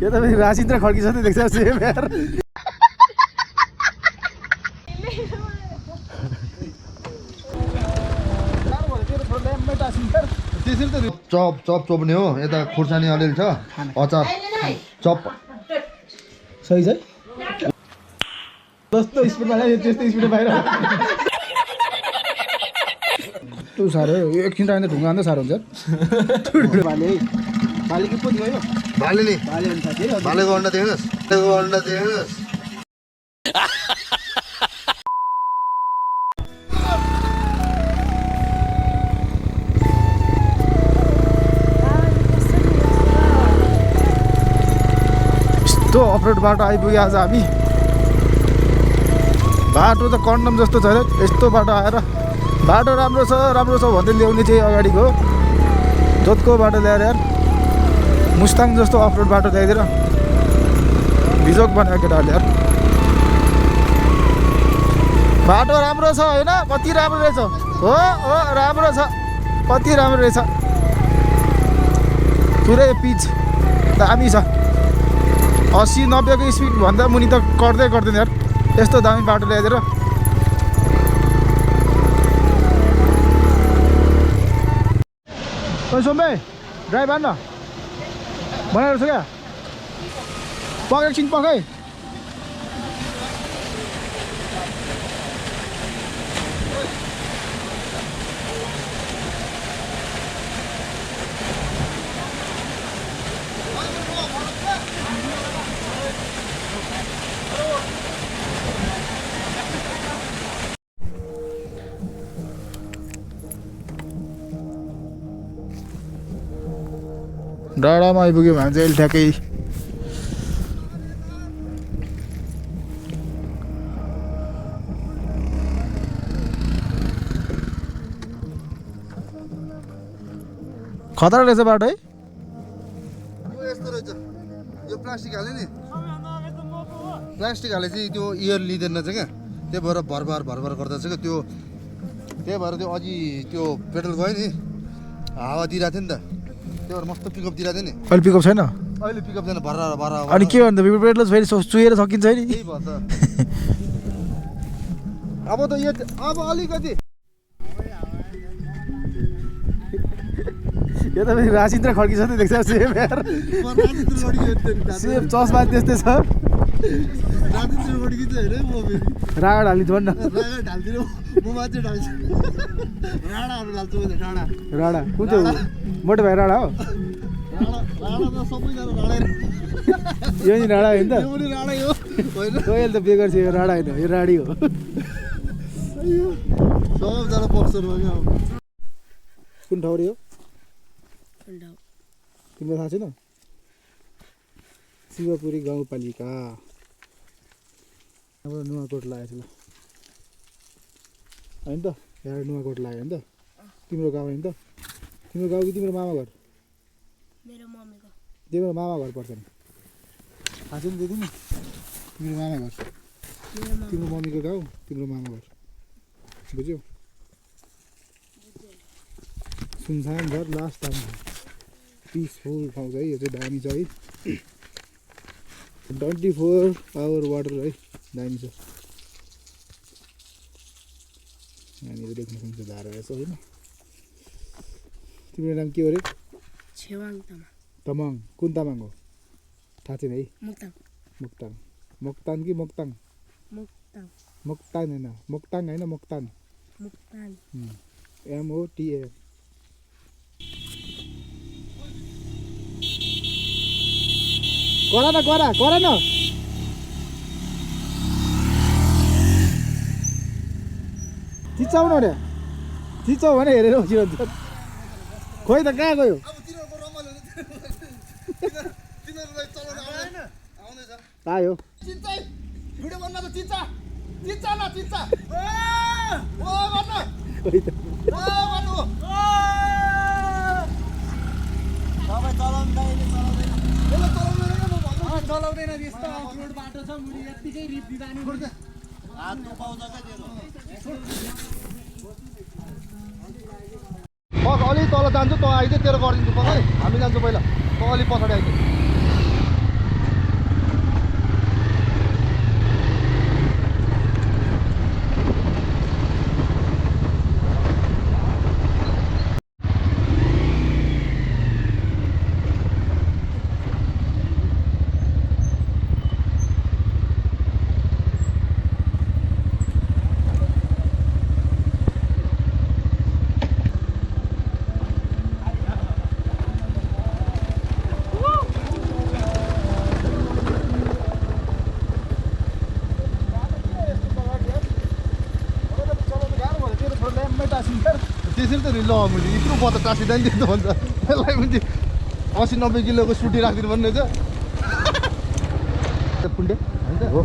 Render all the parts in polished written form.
यो त फेरि रासिन्द्र खड्की जस्तै देख्छ सेम यार। चप चप चोप्ने हो यता खुर्सानी अलिअलि छ अचार चप सही छ जस्तो स्पिडमा ल्यायो त्यस्तै स्पिडमा बाहिर त्यो साह्रो एकछिन टाइम त ढुङ्गा हान्दा साह्रो हुन्छ भाले के पो थियो भाले नि भाले हुन्छ भालेको अन्डा देख्नुहोस् भालेको अन्डा देख्नुहोस् यस्तो अफरोड बाटो आइपुग्यो आज हामी बाटो त कन्डम जस्तो छ र यस्तो बाटो आएर बाटो राम्रो छ भन्दै ल्याउने चाहिँ अगाडिको जोतको बाटो ल्याएर यार मुस्ताङ जस्तो अफरोड बाटो ल्याइदिएर बिजोक बनायो केटाहरूले यार बाटो राम्रो छ होइन कति राम्रो रहेछ हो राम्रो छ कति राम्रो रहेछ पुरै पिच दामी छ 80-90 को स्पिड भन्दा मुनि त गर्दैन यार यस्तो दामी बाटो ल्याइदिएर ओइ सोम्बे ड्राइभ हान्न बनाएर छ क्या पक एकछिन पक है डाँडामा आइपुग्यो भने चाहिँ अहिले ठ्याक्कै खतरा रहेछ बाटो है यस्तो रहेछ यो प्लास्टिक हाले नि प्लास्टिक हाले चाहिँ त्यो इयर लिँदैन चाहिँ क्या त्यही भएर भरभर गर्दा चाहिँ त्यो त्यही भएर त्यो अझै त्यो पेट्रोल गयो नि हावा दिइरहेको थियो नि त त्यही भएर मस्त पिकअप दिइरहेको थियो नि अहिले पिकअप छैन अहिले पिकअप छैन भर अनि के भन्दा पेट्रोल फेरि चुहेर सकिन्छ नि त्यही भयो त अब त यो अब अलिकति यो त फेरि रासिन्द्र खड्की जस्तै देख्छ सेम यार सेम चस्मा त्यस्तै छ राडा हालिदिनु भन्न राडा कुन चाहिँ मोटो भाइ राडा हो यो नि राडा होइन त अहिले त बेगर छ यो राडा होइन यो राडी हो सबजना बक्सर भयो कुन ठाउँ रे हो तिमीलाई थाहा छैन शिवपुरी गाउँपालिका हाम्रो नुवाकोट लागेको छ ल होइन त यहाँ नुवाकोट लाग्यो होइन त तिम्रो गाउँ होइन त तिम्रो गाउँ कि तिम्रो मामा घर तिम्रो मामा घर पर्छ नि थाहा छ नि दिदी नि तिम्रो मामा घर तिम्रो मम्मीको गाउँ तिम्रो मामा घर बुझ्यौ सुनसान घर लास्ट टाइम पिसफुल ठाउँ छ है यो चाहिँ दामी छ है 24 आवर वाटर है दामी छ यहाँनिर देख्न सक्छ धारा रहेछ होइन तिम्रो नाम के हो अरे तमाङ कुन तामाङ हो थाहा छैन है मोक्ताङ मोक्तान कि मोक्ताङ मोक्तान होइन मोक्ताङ होइन मोक्तान MOTAN गर न चिचाउनु रे चिचाउ भने हेरेर बसिरहन्छ खोइ त कहाँ गयो आयो खोइ त चलाउँदैन यस्तो अफरोड बाटो छ मुनि यतिकै रिप दिँदा नि हात नपाउँछ क्या पक अलि तल जान्छु त आइदियो तेरो गरिदिन्छु पक है हामी जान्छौँ पहिला त अलि पछाडि आइदियो त्यसरी त नि ल मैले यत्रो बत टाँसिँदा नि त्यस्तो भन्छ यसलाई पनि 80-90 किलोको सुटी राखिदिनु पर्ने रहेछ पुण्डे हो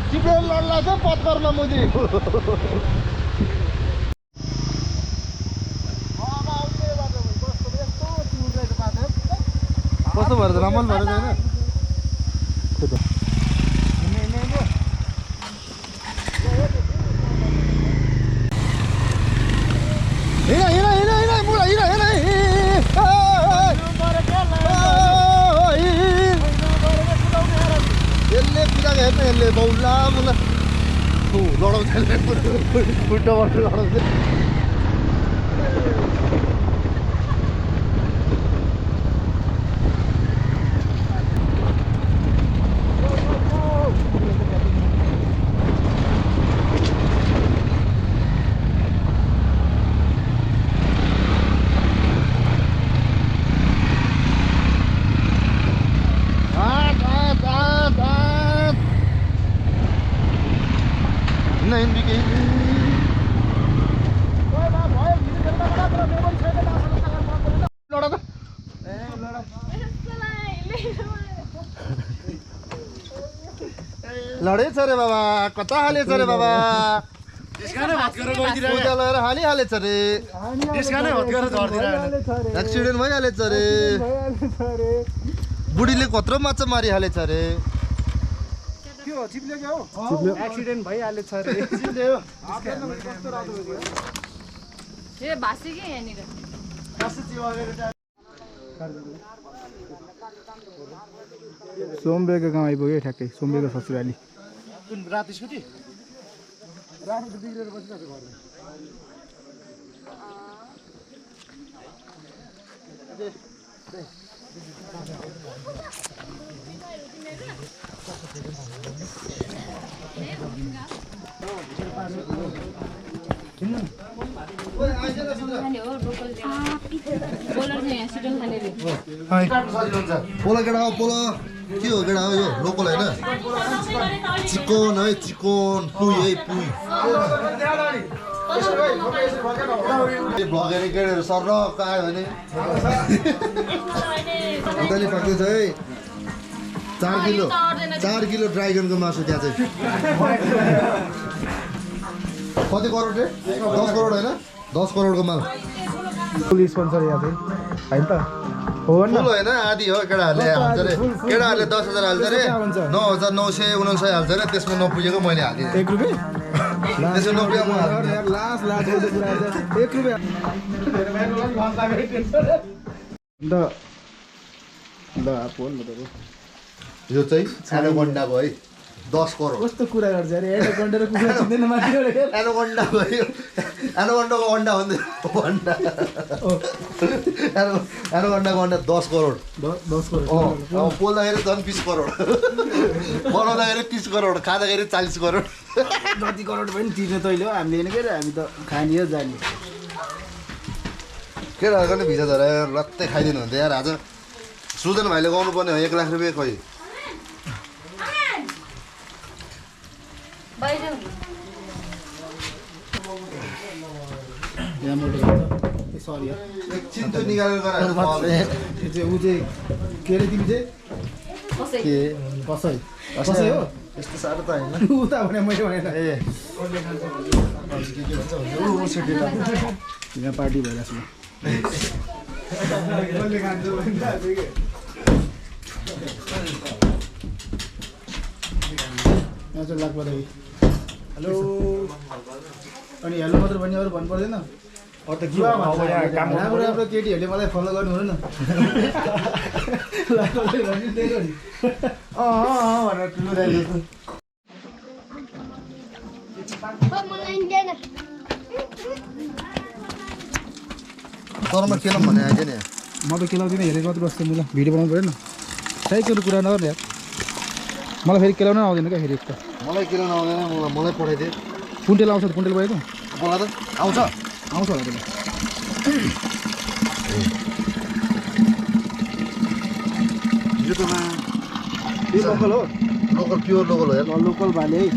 चिपेर लड्ला छ पत्करमा मुजी कस्तो भएर रमाइलो भएर छैन यसले कुरा हेर्नु यसले बौला मुला लडाउँछ उल्टोबाट लडाउँछ लडेछ रे बाबा कता हालेछ रे बाबा लगेर हालिहालेछ रे एक्सिडेन्ट भइहालेछ रे बुढीले कत्रो माछा मारिहालेछ रे एक्सिडेन्ट भइहालेछ रे सोमबेको गाउँ आइपुग्यो ठ्याक्कै सोमबेको ससुराली राति सुति राति त बिग्रेर बसिरहेको घरमा पोला केटा हो पोला के हो केटा हो यो लोकल होइन चिकन है चिकन पुई है पुई भ्लगेर केटाहरू सर्रक आयो भने उताले पाक्दैछ है 4 किलो ड्राइगनको मासु त्यहाँ चाहिँ कति करोड रे 10 करोड होइन 10 करोडको माल फुल स्पोन्सर यहाँ चाहिँ होइन त हो फुल होइन आधी हो केटाहरूले हाल्छ रे केटाहरूले 10,000 हाल्छ रे 9,959 हाल्छ रे त्यसमा नपुगेको मैले हालेँ 1 रुपियाँ त्यसमा नपुगेको लास्ट 1 रुपियाँ यो चाहिँ एनाकोन्डाको है 10 करोड कस्तो कुरा गर्छ अरे एनाकोन्डा र कुखुरा चिन्दैन माथि एनाकोन्डा भयो एनाकोन्डाको अन्डा भन्दै अन्डा एनाकोन्डाको अन्डा 10 करोड 10 करोड अब पोल्दाखेरि झन् 20 करोड बनाउँदाखेरि 30 करोड खाँदाखेरि 40 करोड जति करोड पनि तिर्ने तैँले हो हामीले होइन के हामी त खाने हो जाने केटाहरूको नि भिजा धरायो लत्तै खाइदिनु हुन्थ्यो यार आज सुजन भाइले गाउनु पर्ने हो 1 लाख रुपियाँ खै सरी एकछिन त्यो निकालेर गराएर ऊ चाहिँ के अरे तिमी चाहिँ के कसै कसै हो यस्तो साह्रो त होइन ऊ त भने मैले भनेन ए यहाँ पार्टी भइरहेको छु लाग्छ हेलो अनि हेलो मात्र भन्ने अरू भन्नु पर्दैन राम्रो राम्रो केटीहरूले मलाई फलो गर्नु हुनु न तरमा केलाउँ भने आइदियो नि म त केलाउँदिनँ हेरेको मात्रै बस्छु नि ल भिडियो बनाउनु पऱ्यो न साइकलको कुरा नगर्ने यार मलाई फेरि केलाउन आउँदैन क्या फेरि त मलाई केलाउन आउँदैन मलाई पठाइदिए कुन्टेल आउँछ कुन्टेल भयो त मलाई त आउँछ आउँछ होला त्यसलाई यो त यो लोकल हो लोकल प्योर लोकल हो यार लोकल भाले है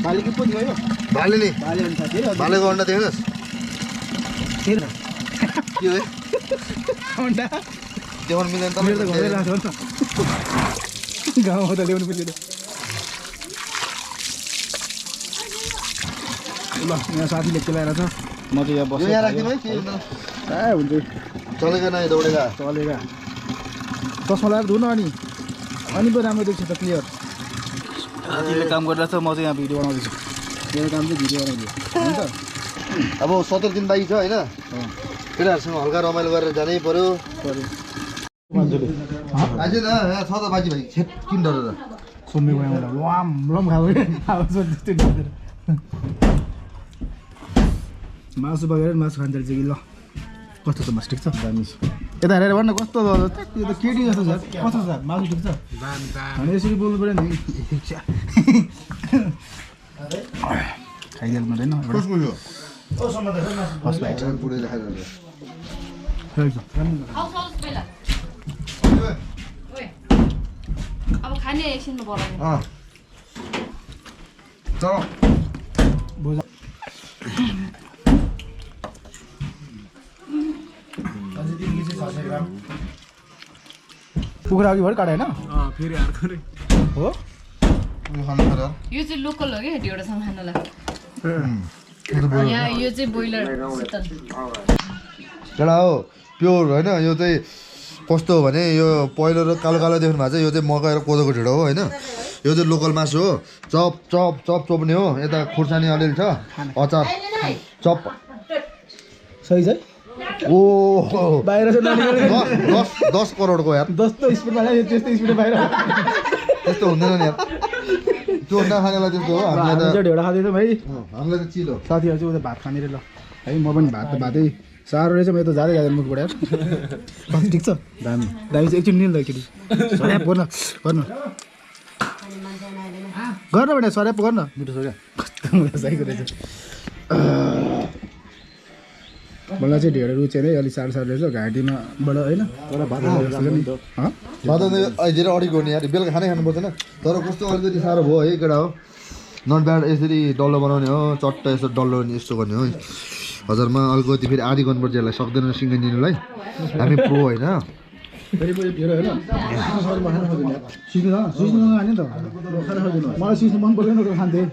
भाले कि पो थियो यो भाले नि भाले हुन्छ साथी भालेको अन्डा देख्नुहोस् के के हो अन्डा देखाउनु मिल्दैन मेरो त घरै त लाग्छ नि त गाउँमा त ल्याउनु पर्छ ल यहाँ साथीले केलाएर छ म चाहिँ यहाँ यो बसेँ यहाँ राखिदिनु है के हुन्छ चलेगा नै दौडेगा चलेगा चस्मा लगाएर धुनु अनि पो राम्रो देख्छ त क्लियर साथीले काम गरिरहेको छ म चाहिँ यहाँ भिडियो बनाउँदैछु मेरो काम चाहिँ भिडियो बनाउँछु होइन त अब 17 दिन बाँकी छ होइन केटाहरूसँग हल्का रमाइलो गरेर जानै पर्यो आज न यहाँ छ त बाँकी भाइ छेट किन डरेर सुन्ने गयो लम लम खाएको मासु बगेर मासु खान्छ चाहिँ कि ल कस्तो छ मासु ठिक छ दामी छ यता हेरेर भन्न कस्तो यो त केटी जस्तो छ कस्तो छ मासु ठिक छ अनि यसरी बोल्नु पऱ्यो नि खाइदिनु पर्दैन फर्स्ट बाइट अब खाने एकछिनमा बनाउने कुखुरा अघि भएर काट्यो होइन फेरि अर्को रे हो यो चाहिँ लोकल हो क्या ढिँडोसँग खानलाई यहाँ यो चाहिँ बोइलर शीतल एउटा हो प्योर होइन यो चाहिँ कस्तो हो भने यो पहिलो र कालो कालो देख्नु भएको छ यो चाहिँ मकै र कोदोको ढिँडो हो होइन यो चाहिँ लोकल मासु हो चप चप चप चोप्ने हो यता खुर्सानी अलिअलि छ अचार चप सही छ ओ बाहिर चाहिँ 10 करोडको यार जस्तो स्पिडमा ल्यायो त्यस्तो स्पिडमा बाहिर त्यस्तो हुँदैन नि यार त्यो नखानेलाई त्यस्तो हो हामीलाई त ढेउडा खाँदैछौँ भाइ हामीलाई त चिलो साथीहरू चाहिँ उता भात खाने रे ल है म पनि भात त भातै साह्रो रहेछ म त जाँदै जाँदैन मुखबाट यार ठिक छ दामी दामी चाहिँ एकछिन निल्दा केटी सर्याप गर्न गर्न गर्न बेटा सर्याप गर्न मिठो सर्या कस्तो साइको रहेछ मलाई चाहिँ ढेँडो रुचेन है अलिक साह्रो साह्रो रहेछ घाँटीमा बाट होइन भात धेरै अडिक गर्ने यार बेलुका खानै खानु पर्दैन तर कस्तो अलिकति साह्रो भयो है केटा हो नट ब्याड यसरी डल्लो बनाउने हो चट्ट यसो डल्लो यस्तो गर्ने हो हजारमा अलिकति फेरि आधी गर्नुपर्छ यसलाई सक्दैन सिङ्गै दिनुलाई हामी प्रो होइन फेरि पनि ढेँडो होइन सिस्नु सिस्नु खाने त खान सक्दैन मलाई सिस्नु मन पर्दैन खान्थेँ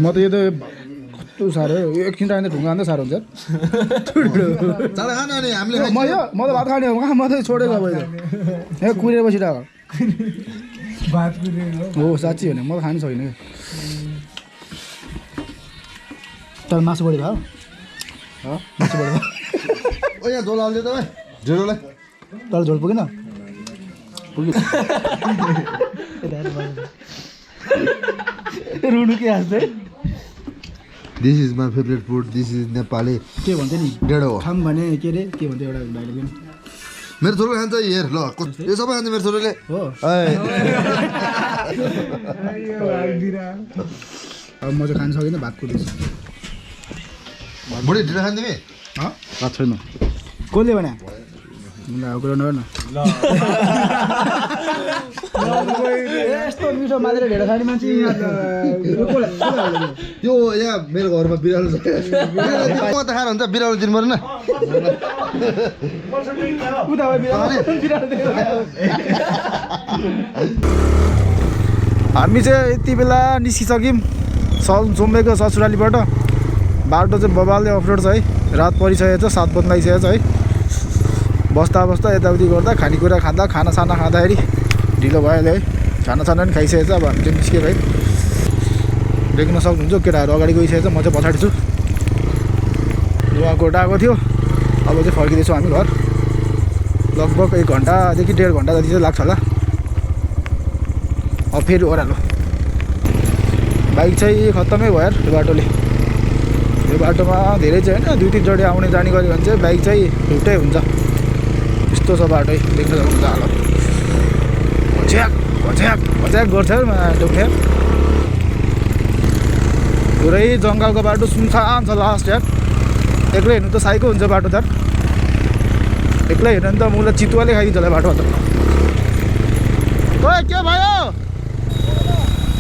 म त यो त कस्तो साह्रो यो एकछिन टाइम त ढुङ्गा हान्दा साह्रो हुन्छ चाँडा खान अनि हामीले म त भात खाने हो कहाँ म त छोडेको अब यहाँ कुरेर बसिरहेको हो साँच्ची हो नि म त खानु सकिनँ तर मासु बढी भयो मासु बढी भयो ओ यहाँ झोल हाल्दै त भाइ ढेँडोलाई तर झोल पुगेन रुनु के हाँस्छ this is my favourite food this is Nepali के भन्थ्यो नि ढेँडो हो खाम भने के अरे के भन्थ्यो एउटा भाइले पनि मेरो छोरो खान्छ हेर ल यो सबै खान्छ मेरो छोरोले हो अब म चाहिँ खानु सकिनँ भात कुर्दैछु बुढी ढिँडो खाने तिमी भात छैन कसले भने ल कुरा नगर न यस्तो मिठो मात्रै ढेँडो खाने मान्छे त्यो यहाँ मेरो घरमा बिरालो छ म त खाएर हुन्छ बिरालो दिनु परेन हामी चाहिँ यति बेला निस्किसक्यौँ जोम्बेको ससुरालीबाट बाटो चाहिँ बबालले अफरोड छ है रात परिसकेको छ 7 बज्न लागिसकेको छ है बस्दा बस्दा यताउति गर्दा खानेकुरा खाँदा खानासाना खाँदाखेरि ढिलो भइहाल्यो है खानासाना पनि खाइसकेको छ अब हामी चाहिँ निस्क्यो है देख्न सक्नुहुन्छ केटाहरू अगाडि गइसकेको छ म चाहिँ पछाडि छु नुहाकोट आएको थियो अब चाहिँ फर्किँदैछौँ हामी घर लगभग 1 घन्टादेखि 1.5 घन्टा जति चाहिँ लाग्छ होला अब फेरि ओह्रालो बाइक चाहिँ खत्तमै भयो यार यो बाटोले यो बाटोमा धेरै चाहिँ होइन 2-3 चोटि आउने जाने गऱ्यो भने चाहिँ बाइक चाहिँ छुट्टै हुन्छ यस्तो छ बाटो देख्न सक्नुहुन्छ हालत भच्याक भच्याक भच्याक गर्छ दुख्ने पुरै जङ्गलको बाटो सुनसान छ लास्ट यार एक्लै हिँड्नु त साइको हुन्छ बाटो त एक्लै हिँड्नु भने त मलाई चितुवाले खाइदिन्छ होला बाटोमा त ओए के भयो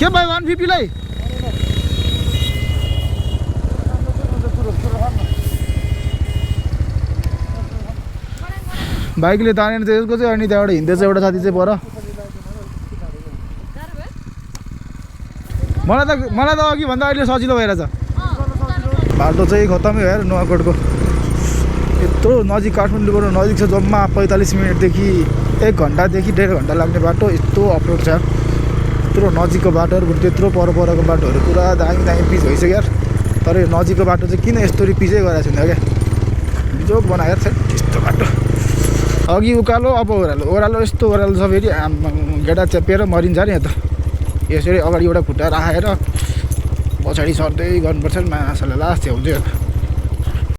150 लाई बाइकले तानेर त्यसको चाहिँ अनि त्यहाँबाट हिँड्दैछ एउटा साथी चाहिँ पर मलाई त अघि भन्दा अहिले सजिलो भइरहेछ बाटो चाहिँ खत्तमै भयो यार नुवाकोटको यत्रो नजिक काठमाडौँबाट नजिक छ जम्मा 45 मिनटदेखि 1 घन्टादेखि 1.5 घन्टा लाग्ने बाटो यस्तो अप्रोड छ यत्रो नजिकको बाटोहरू त्यत्रो परको बाटोहरू पुरा दामी पिच भइसक्यो यार तर यो नजिकको बाटो चाहिँ किन यस्तो पिचै गरेको छैन क्या बिजोक बनाएर छ त्यस्तो बाटो अघि उकालो अब ओह्रालो यस्तो ओह्रालो छ फेरि गेडा च्यापेर मरिन्छ नि त यसरी अगाडि एउटा खुट्टा राखेर पछाडि सर्दै गर्नुपर्छ नि मासले लास्ट हुन्छ